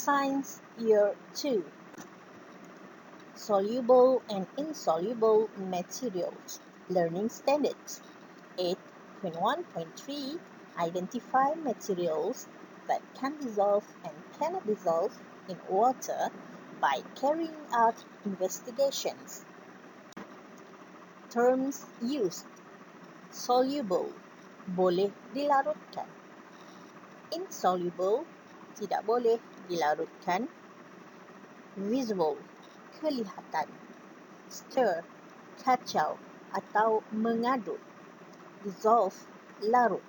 Science Year 2, Soluble and Insoluble Materials, Learning Standards, 8.1.3, Identify materials that can dissolve and cannot dissolve in water by carrying out investigations. Terms used: soluble, boleh dilarutkan; insoluble, tidak boleh dilarutkan; visible, kelihatan; stir, kacau atau mengaduk; dissolve, larut.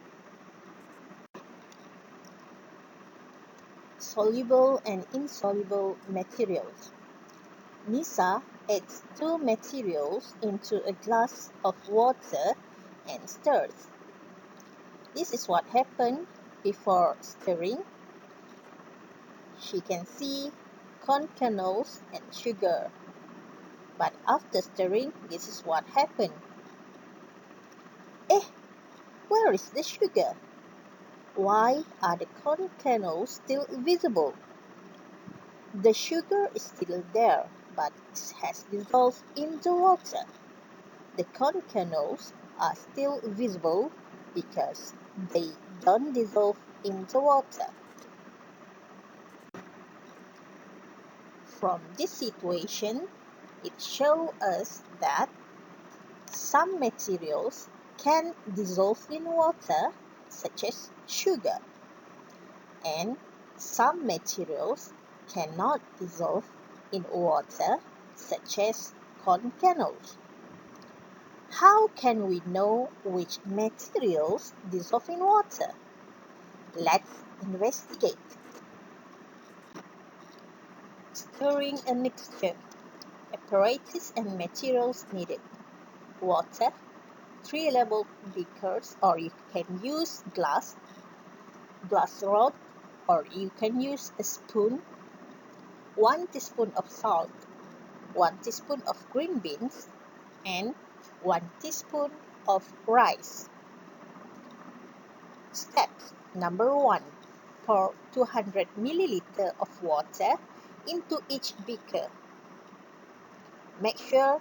Soluble and insoluble materials. Nisa adds two materials into a glass of water and stirs. This is what happened before stirring. She can see corn kernels and sugar. But after stirring, this is what happened. Where is the sugar? Why are the corn kernels still visible? The sugar is still there, but it has dissolved into water. The corn kernels are still visible because they don't dissolve into water. From this situation, it shows us that some materials can dissolve in water, such as sugar, and some materials cannot dissolve in water, such as corn kernels. How can we know which materials dissolve in water? Let's investigate. Stirring a mixture. Apparatus and materials needed. Water, 3 labeled beakers, or you can use glass rod, or you can use a spoon, 1 teaspoon of salt, 1 teaspoon of green beans, and 1 teaspoon of rice. Steps. Number 1. Pour 200 milliliter of water into each beaker. Make sure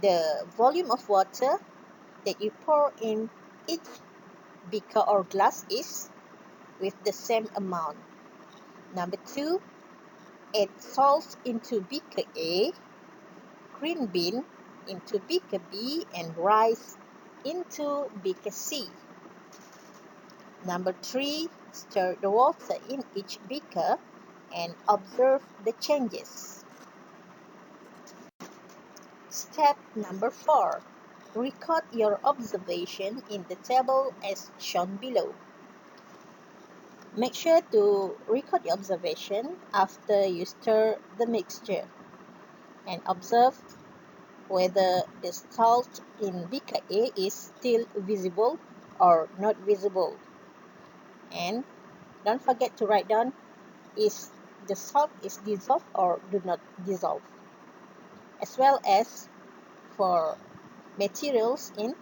the volume of water that you pour in each beaker or glass is with the same amount. Number 2, add salt into beaker A, green bean into beaker B, and rice into beaker C. Number 3, stir the water in each beaker and observe the changes. Step number 4. Record your observation in the table as shown below. Make sure to record your observation after you stir the mixture and observe whether the salt in beaker A is still visible or not visible. And don't forget to write down if the salt is dissolved or do not dissolve, as well as for materials in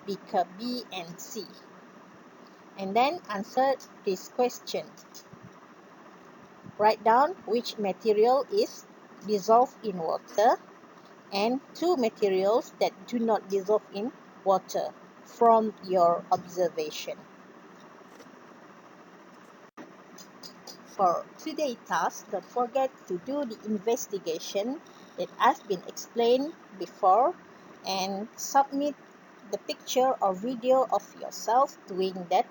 beaker B and C. And then answer this question. Write down which material is dissolved in water and 2 materials that do not dissolve in water from your observation. For today's task, don't forget to do the investigation that has been explained before and submit the picture or video of yourself doing that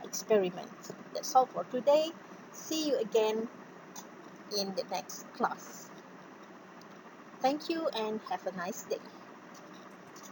experiment. That's all for today. See you again in the next class. Thank you and have a nice day.